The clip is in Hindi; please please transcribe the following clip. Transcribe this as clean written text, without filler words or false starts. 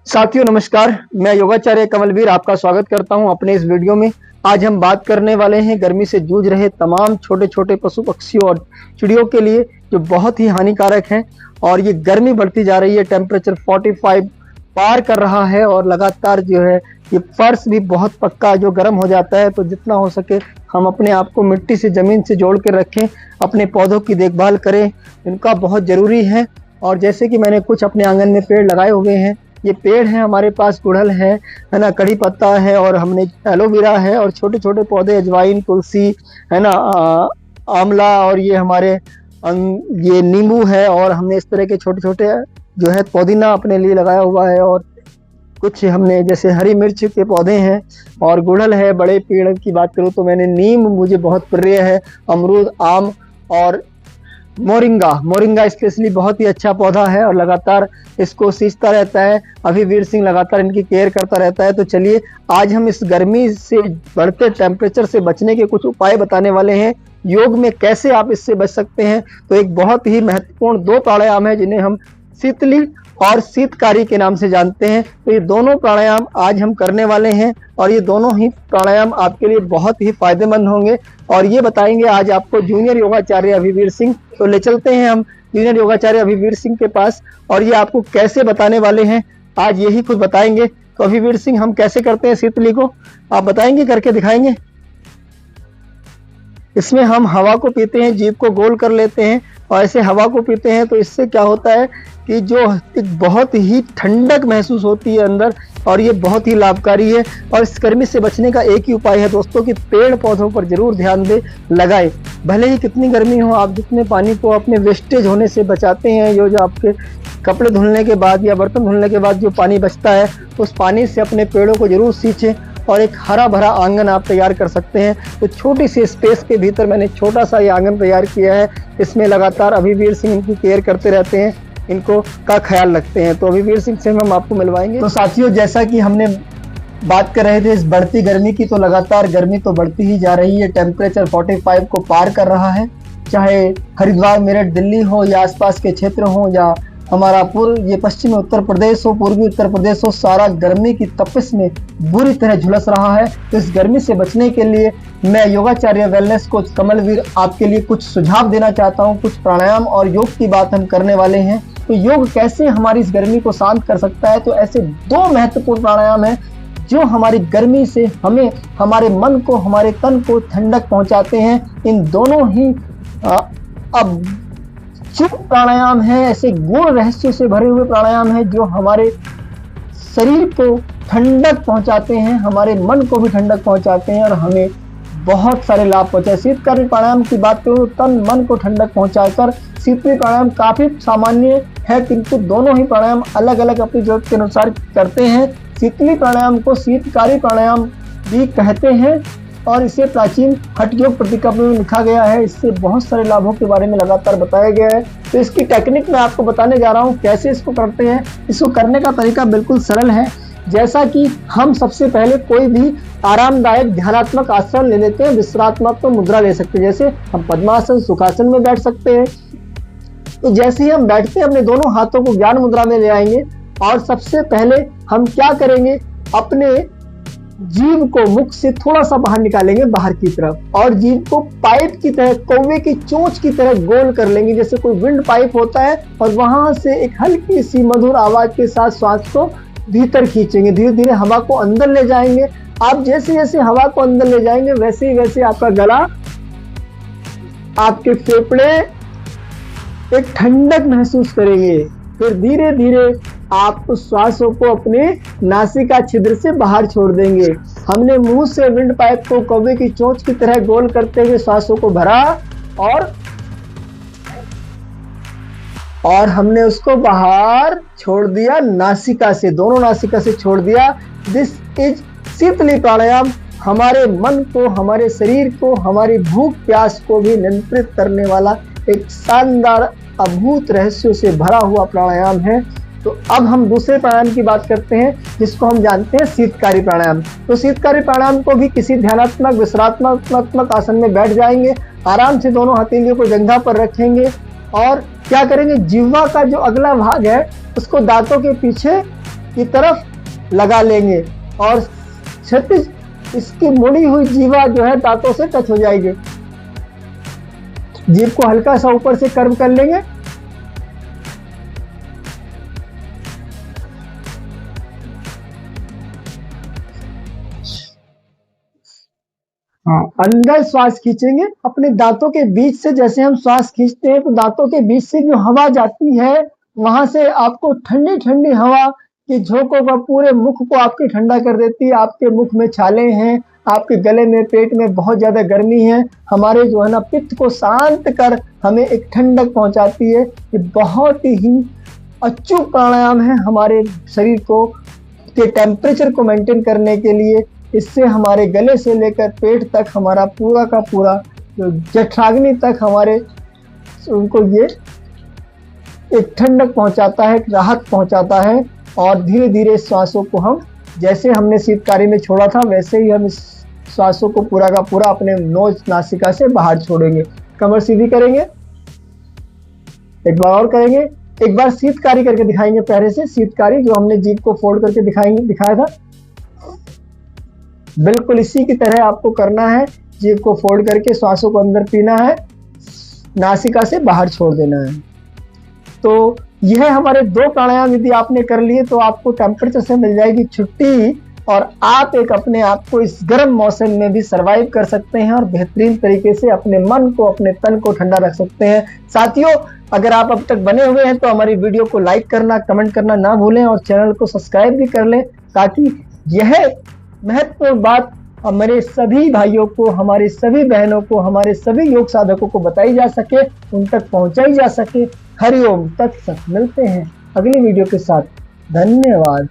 साथियों नमस्कार। मैं योगाचार्य कमलवीर आपका स्वागत करता हूं अपने इस वीडियो में। आज हम बात करने वाले हैं गर्मी से जूझ रहे तमाम छोटे छोटे पशु पक्षियों और चिड़ियों के लिए जो बहुत ही हानिकारक हैं। और ये गर्मी बढ़ती जा रही है, टेम्परेचर 45 पार कर रहा है और लगातार जो है ये फर्श भी बहुत पक्का जो गर्म हो जाता है। तो जितना हो सके हम अपने आप को मिट्टी से ज़मीन से जोड़ के रखें, अपने पौधों की देखभाल करें, इनका बहुत ज़रूरी है। और जैसे कि मैंने कुछ अपने आंगन में पेड़ लगाए हुए हैं, ये पेड़ हैं हमारे पास, गुड़हल है ना, कड़ी पत्ता है और हमने एलोवेरा है और छोटे छोटे पौधे अजवाइन, तुलसी है ना, आंवला और ये हमारे ये नींबू है। और हमने इस तरह के छोटे छोटे जो है पुदीना अपने लिए लगाया हुआ है। और कुछ हमने जैसे हरी मिर्च के पौधे हैं और गुड़हल है। बड़े पेड़ की बात करूँ तो मैंने नीम मुझे बहुत प्रिय है, अमरूद, आम और मोरिंगा स्पेशली बहुत ही अच्छा पौधा है और लगातार इसको सींचता रहता है। अभिवीर सिंह लगातार इनकी केयर करता रहता है। तो चलिए आज हम इस गर्मी से बढ़ते टेम्परेचर से बचने के कुछ उपाय बताने वाले हैं। योग में कैसे आप इससे बच सकते हैं। तो एक बहुत ही महत्वपूर्ण दो प्राणायाम है जिन्हें हम शीतली और शीतकारी के नाम से जानते हैं। तो ये दोनों प्राणायाम आज हम करने वाले हैं और ये दोनों ही प्राणायाम आपके लिए बहुत ही फायदेमंद होंगे। और ये बताएंगे आज आपको जूनियर योगाचार्य अभिवीर सिंह। तो ले चलते हैं हम जूनियर योगाचार्य अभिवीर सिंह के पास और ये आपको कैसे बताने वाले हैं, आज यही खुद बताएंगे। तो अभिवीर सिंह, हम कैसे करते हैं शीतली को, आप बताएंगे, करके दिखाएंगे। इसमें हम हवा को पीते हैं, जीभ को गोल कर लेते हैं और ऐसे हवा को पीते हैं। तो इससे क्या होता है कि जो एक बहुत ही ठंडक महसूस होती है अंदर, और ये बहुत ही लाभकारी है। और इस गर्मी से बचने का एक ही उपाय है दोस्तों कि पेड़ पौधों पर जरूर ध्यान दें, लगाएं। भले ही कितनी गर्मी हो, आप जितने पानी को अपने वेस्टेज होने से बचाते हैं, जो आपके कपड़े धुलने के बाद या बर्तन धुलने के बाद जो पानी बचता है, उस पानी से अपने पेड़ों को जरूर सींचें और एक हरा भरा आंगन आप तैयार कर सकते हैं। तो छोटी सी स्पेस के भीतर मैंने छोटा सा ये आंगन तैयार किया है। इसमें लगातार अभिवीर सिंह इनकी केयर करते रहते हैं, इनको का ख्याल रखते हैं। तो अभिवीर सिंह से हम आपको मिलवाएंगे। तो साथियों, जैसा कि हमने बात कर रहे थे इस बढ़ती गर्मी की, तो लगातार गर्मी तो बढ़ती ही जा रही है। टेम्परेचर 45 को पार कर रहा है। चाहे हरिद्वार, मेरठ, दिल्ली हो या आसपास के क्षेत्र हो या हमारा ये पश्चिमी उत्तर प्रदेश हो, पूर्वी उत्तर प्रदेश हो, सारा गर्मी की तपिश में बुरी तरह झुलस रहा है। तो इस गर्मी से बचने के लिए मैं योगाचार्य वेलनेस कोच कमलवीर आपके लिए कुछ सुझाव देना चाहता हूं। कुछ प्राणायाम और योग की बात हम करने वाले हैं। तो योग कैसे हमारी इस गर्मी को शांत कर सकता है। तो ऐसे दो महत्वपूर्ण प्राणायाम हैं जो हमारी गर्मी से हमें, हमारे मन को, हमारे तन को ठंडक पहुंचाते हैं। इन दोनों ही अब जो प्राणायाम है, ऐसे गुण रहस्यों से भरे हुए प्राणायाम है जो हमारे शरीर को ठंडक पहुंचाते हैं, हमारे मन को भी ठंडक पहुंचाते हैं और हमें बहुत सारे लाभ पहुंचाते हैं। शीतकारी प्राणायाम की बात करूं तो तन मन को ठंडक पहुंचाकर शीतली प्राणायाम काफी सामान्य है, किंतु दोनों ही प्राणायाम अलग अलग अपनी जरूरत के अनुसार करते हैं। शीतली प्राणायाम को शीतकारी प्राणायाम भी कहते हैं और इसे प्राचीन हठ योग पत्रिका में लिखा गया है। इससे बहुत सारे लाभों के बारे में लगातार बताया गया है। तो इसकी टेक्निक मैं आपको बताने जा रहा हूँ कैसे इसको करते हैं। इसको करने का तरीका बिल्कुल सरल है। जैसा कि हम सबसे पहले कोई भी आरामदायक ध्यानात्मक आसन ले लेते हैं, विश्रामात्मक मुद्रा ले सकते हैं। जैसे हम पद्मासन, सुखासन में बैठ सकते हैं। तो जैसे ही हम बैठते हैं, अपने दोनों हाथों को ज्ञान मुद्रा में ले आएंगे और सबसे पहले हम क्या करेंगे, अपने जीभ को मुख से थोड़ा सा बाहर निकालेंगे, बाहर की तरफ, और जीभ को पाइप की तरह, कौवे की चोंच की तरह गोल कर लेंगे, जैसे कोई विंड पाइप होता है। और वहां से एक हल्की सी मधुर आवाज के साथ श्वास को भीतर खींचेंगे, धीरे धीरे हवा को अंदर ले जाएंगे। आप जैसे जैसे हवा को अंदर ले जाएंगे वैसे ही वैसे आपका गला, आपके फेफड़े एक ठंडक महसूस करेंगे। फिर धीरे धीरे आप उस श्वासों को अपने नासिका छिद्र से बाहर छोड़ देंगे। हमने मुंह से विंड पाइप को कौवे की चोंच की तरह गोल करते हुए श्वासों को भरा और हमने उसको बाहर छोड़ दिया नासिका से, दोनों नासिका से छोड़ दिया। दिस इज शीतली प्राणायाम। हमारे मन को, हमारे शरीर को, हमारी भूख प्यास को भी नियंत्रित करने वाला एक शानदार अद्भुत रहस्यों से भरा हुआ प्राणायाम है। तो अब हम दूसरे प्राणायाम की बात करते हैं जिसको हम जानते हैं शीतकारी प्राणायाम। तो शीतकारी प्राणायाम को भी किसी ध्यानात्मक विश्रामात्मक आसन में बैठ जाएंगे, आराम से दोनों हथेलियों को जंघा पर रखेंगे और क्या करेंगे, जिह्वा का जो अगला भाग है उसको दांतों के पीछे की तरफ लगा लेंगे और क्षैतिज इसकी मुड़ी हुई जीवा जो है दांतों से टच हो जाएगी। जीभ को हल्का सा ऊपर से कर्व कर लेंगे। अंदर श्वास खींचेंगे अपने दांतों के बीच से। जैसे हम श्वास खींचते हैं तो दांतों के बीच से जो हवा जाती है वहां से आपको ठंडी ठंडी हवा की झोंकों का पूरे मुख को आपके ठंडा कर देती है। आपके मुख में छाले हैं, आपके गले में पेट में बहुत ज्यादा गर्मी है, हमारे जो है ना पित्त को शांत कर हमें एक ठंडक पहुंचाती है। ये बहुत ही अचूक प्राणायाम है हमारे शरीर को के टेम्परेचर को मेंटेन करने के लिए। इससे हमारे गले से लेकर पेट तक हमारा पूरा का पूरा जठराग्नि तक हमारे उनको ये एक ठंडक पहुंचाता है, राहत पहुंचाता है। और धीरे धीरे श्वासों को हम जैसे हमने शीतकारी में छोड़ा था वैसे ही हम इस श्वासों को पूरा का पूरा अपने नोज नासिका से बाहर छोड़ेंगे। कमर सीधी करेंगे, एक बार और करेंगे, एक बार शीतकारी करके दिखाएंगे। पहले से शीतकारी जो हमने जीभ को फोल्ड करके दिखाया था, बिल्कुल इसी की तरह आपको करना है। जीभ को फोल्ड करके श्वासों को अंदर पीना है, नासिका से बाहर छोड़ देना है। तो यह हमारे 2 प्राणायाम यदि आपने कर लिए तो आपको टेम्परेचर से मिल जाएगी छुट्टी और आप एक अपने आप को इस गर्म मौसम में भी सरवाइव कर सकते हैं और बेहतरीन तरीके से अपने मन को, अपने तन को ठंडा रख सकते हैं। साथियों, अगर आप अब तक बने हुए हैं तो हमारी वीडियो को लाइक करना, कमेंट करना ना भूलें और चैनल को सब्सक्राइब भी कर लें ताकि यह महत्वपूर्ण बात हमारे सभी भाइयों को, हमारे सभी बहनों को, हमारे सभी योग साधकों को बताई जा सके, उन तक पहुंचाई जा सके। हरिओम तत्सत। मिलते हैं अगली वीडियो के साथ। धन्यवाद।